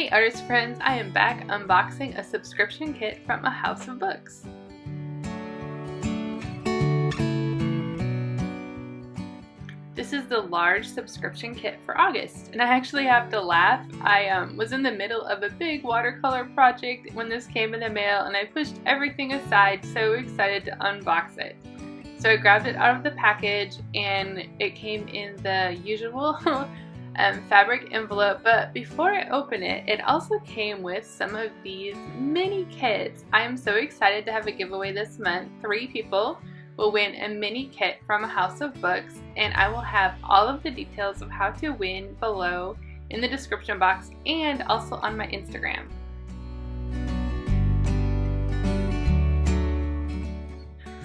Hey artist friends, I am back unboxing a subscription kit from a house of books. This is the large subscription kit for August, and I actually have to laugh. I was in the middle of a big watercolor project when this came in the mail, and I pushed everything aside, so excited to unbox it. So I grabbed it out of the package, and it came in the usual fabric envelope, but before I open it, it also came with some of these mini kits. I am so excited to have a giveaway this month. 3 people will win a mini kit from a house of books, and I will have all of the details of how to win below in the description box and also on my Instagram.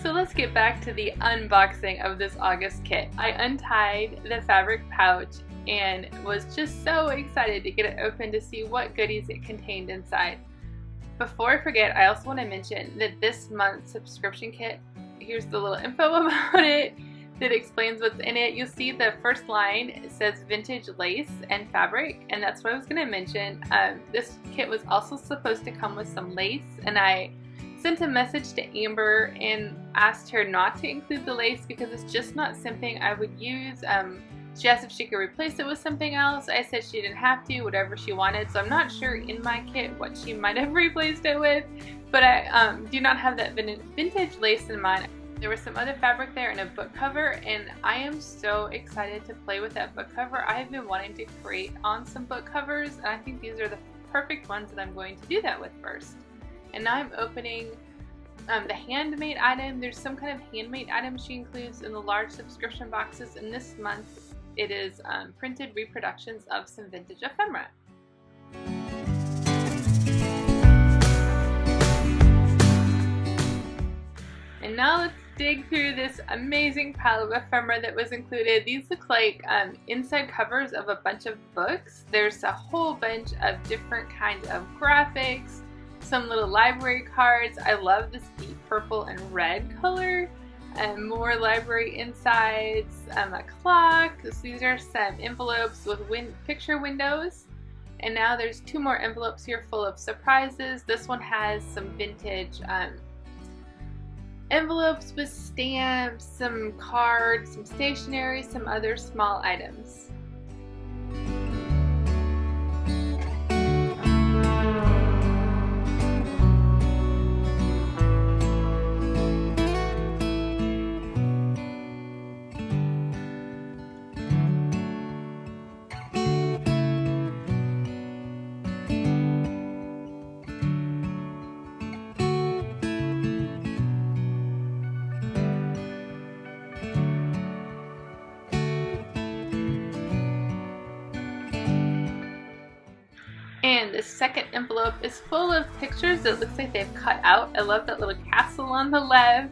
So let's get back to the unboxing of this August kit. I untied the fabric pouch and was just so excited to get it open to see what goodies it contained inside. Before I forget, I also want to mention that this month's subscription kit, here's the little info about it that explains what's in it. You'll see the first line, it says vintage lace and fabric, and that's what I was going to mention. This kit was also supposed to come with some lace, and I sent a message to Amber and asked her not to include the lace because it's just not something I would use. She asked if she could replace it with something else. I said she didn't have to, whatever she wanted. So I'm not sure in my kit what she might have replaced it with, but I do not have that vintage lace in mind. There was some other fabric there and a book cover, and I am so excited to play with that book cover. I have been wanting to create on some book covers, and I think these are the perfect ones that I'm going to do that with first. And now I'm opening the handmade item. There's some kind of handmade item she includes in the large subscription boxes, and this month it is printed reproductions of some vintage ephemera. And now let's dig through this amazing pile of ephemera that was included. These look like inside covers of a bunch of books. There's a whole bunch of different kinds of graphics, some little library cards. I love this deep purple and red color. And more library insides, a clock. So these are some envelopes with picture windows. And now there's 2 more envelopes here full of surprises. This one has some vintage envelopes with stamps, some cards, some stationery, some other small items. And the second envelope is full of pictures that looks like they've cut out. I love that little castle on the left.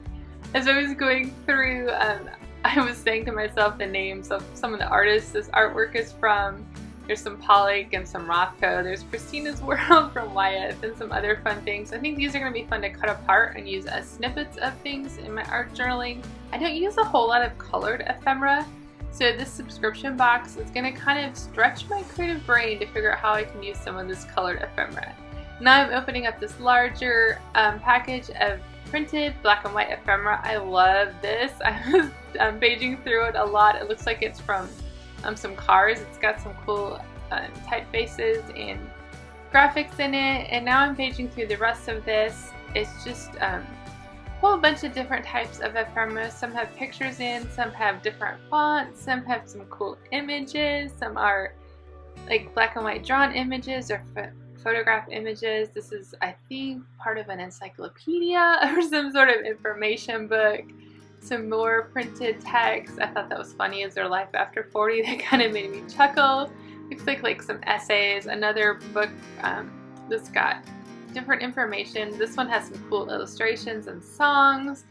As I was going through, I was saying to myself the names of some of the artists this artwork is from. There's some Pollock and some Rothko. There's Christina's World from Wyeth and some other fun things. I think these are going to be fun to cut apart and use as snippets of things in my art journaling. I don't use a whole lot of colored ephemera, so this subscription box is going to kind of stretch my creative brain to figure out how I can use some of this colored ephemera. Now I'm opening up this larger package of printed black and white ephemera. I love this. I was paging through it a lot. It looks like it's from some cars. It's got some cool typefaces and graphics in it. And now I'm paging through the rest of this. It's just whole bunch of different types of ephemera. Some have pictures in, some have different fonts, some have some cool images, some are like black and white drawn images or photograph images. This is, I think, part of an encyclopedia or some sort of information book. Some more printed text. I thought that was funny. Is there life after 40? That kind of made me chuckle. Looks like some essays. Another book that's got different information. This one has some cool illustrations and songs.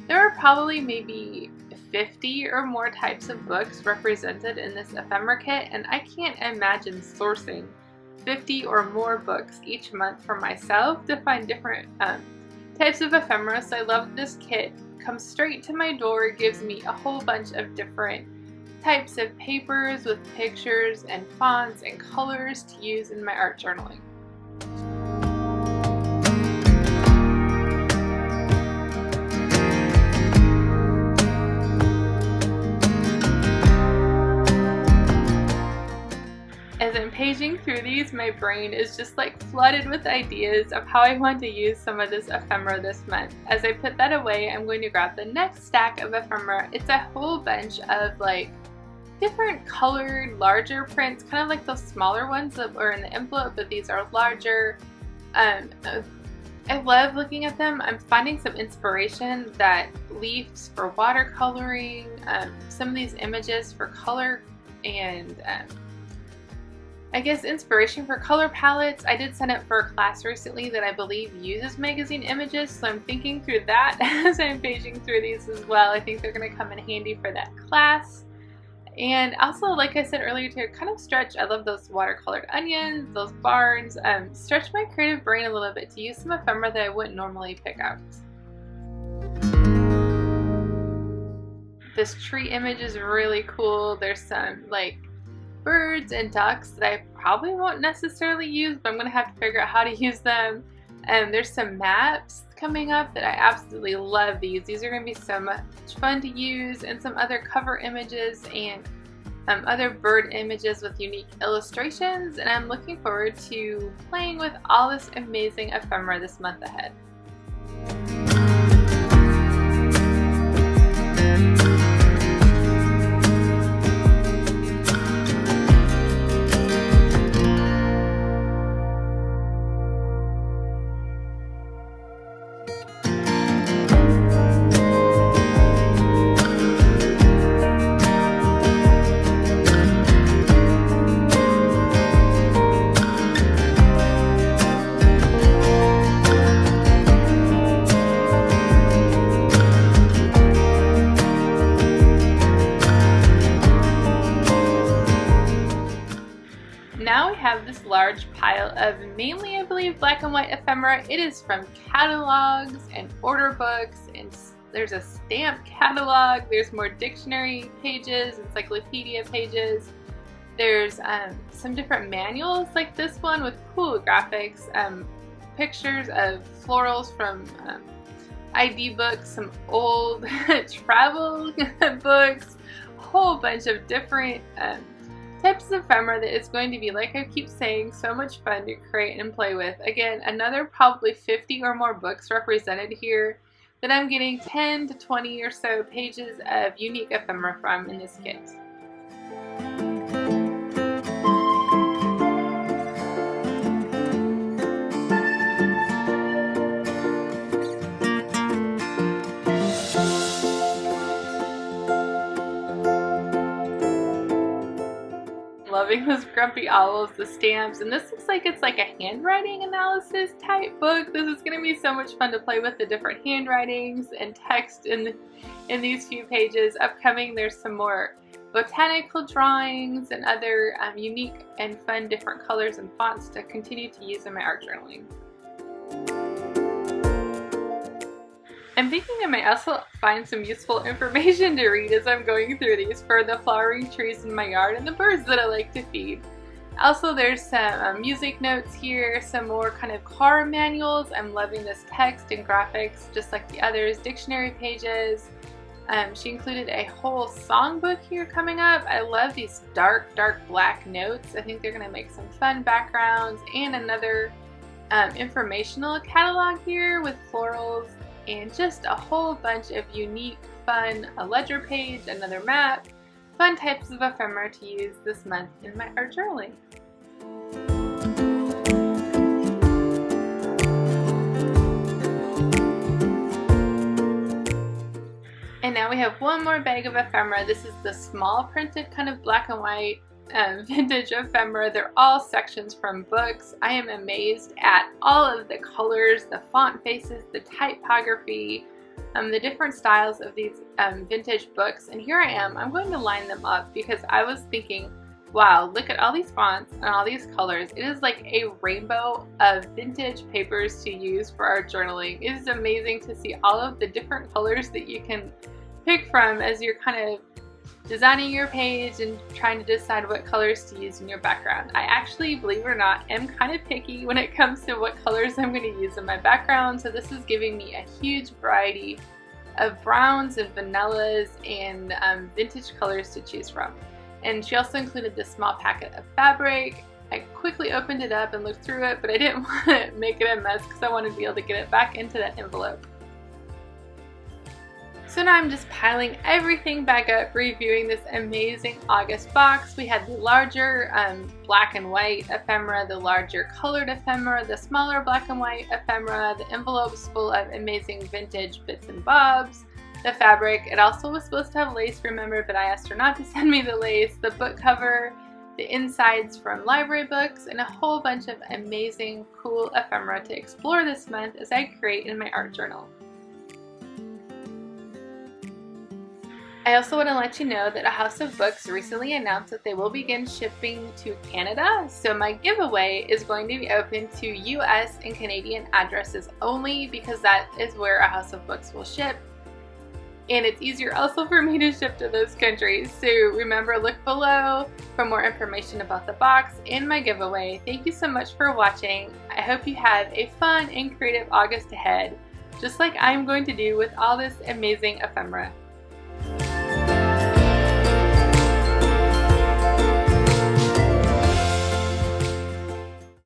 There are probably maybe 50 or more types of books represented in this ephemera kit, and I can't imagine sourcing 50 or more books each month for myself to find different types of ephemera. So I love this kit. Comes straight to my door, gives me a whole bunch of different types of papers with pictures and fonts and colors to use in my art journaling. days my brain is just like flooded with ideas of how I want to use some of this ephemera this month. As I put that away, I'm going to grab the next stack of ephemera. It's a whole bunch of like different colored larger prints, kind of like those smaller ones that are in the envelope, but these are larger. I love looking at them. I'm finding some inspiration that leaves for watercoloring, some of these images for color, and I guess inspiration for color palettes. I did sign up for a class recently that I believe uses magazine images, so I'm thinking through that as I'm paging through these as well. I think they're going to come in handy for that class. And also, like I said earlier, to kind of stretch, I love those watercolored onions, those barns, stretch my creative brain a little bit to use some ephemera that I wouldn't normally pick out. This tree image is really cool. There's some like birds and ducks that I probably won't necessarily use, but I'm going to have to figure out how to use them. There's some maps coming up that I absolutely love these. These are going to be so much fun to use, and some other cover images and other bird images with unique illustrations, and I'm looking forward to playing with all this amazing ephemera this month ahead. Now we have this large pile of mainly, I believe, black and white ephemera. It is from catalogs and order books, and there's a stamp catalog, there's more dictionary pages, encyclopedia pages. There's some different manuals like this one with cool graphics, pictures of florals from ID books, some old travel books, a whole bunch of different types of ephemera that is going to be, like I keep saying, so much fun to create and play with. Again, another probably 50 or more books represented here that I'm getting 10 to 20 or so pages of unique ephemera from in this kit. Loving those grumpy owls, the stamps, and this looks like it's like a handwriting analysis type book. This is going to be so much fun to play with the different handwritings and text in these few pages. Upcoming, there's some more botanical drawings and other unique and fun different colors and fonts to continue to use in my art journaling. I'm thinking I might also find some useful information to read as I'm going through these for the flowering trees in my yard and the birds that I like to feed. Also, there's some music notes here, some more kind of car manuals. I'm loving this text and graphics just like the others, dictionary pages. She included a whole songbook here coming up. I love these dark black notes. I think they're going to make some fun backgrounds, and another informational catalog here with florals, and just a whole bunch of unique, fun, a ledger page, another map, fun types of ephemera to use this month in my art journaling. And now we have one more bag of ephemera. This is the small printed kind of black and white vintage ephemera. They're all sections from books. I am amazed at all of the colors, the font faces, the typography, the different styles of these vintage books. And here I am. I'm going to line them up because I was thinking, wow, look at all these fonts and all these colors. It is like a rainbow of vintage papers to use for our journaling. It is amazing to see all of the different colors that you can pick from as you're kind of designing your page and trying to decide what colors to use in your background. I actually, believe it or not, am kind of picky when it comes to what colors I'm going to use in my background, so this is giving me a huge variety of browns and vanillas and vintage colors to choose from. And she also included this small packet of fabric, I quickly opened it up and looked through it, but I didn't want to make it a mess because I wanted to be able to get it back into that envelope. So now I'm just piling everything back up, reviewing this amazing August box. We had the larger black and white ephemera, the larger colored ephemera, the smaller black and white ephemera, the envelopes full of amazing vintage bits and bobs, the fabric. It also was supposed to have lace, remember, but I asked her not to send me the lace, the book cover, the insides from library books, and a whole bunch of amazing, cool ephemera to explore this month as I create in my art journal. I also want to let you know that A House of Books recently announced that they will begin shipping to Canada, so my giveaway is going to be open to US and Canadian addresses only because that is where A House of Books will ship. And it's easier also for me to ship to those countries. So remember, look below for more information about the box and my giveaway. Thank you so much for watching. I hope you have a fun and creative August ahead, just like I'm going to do with all this amazing ephemera.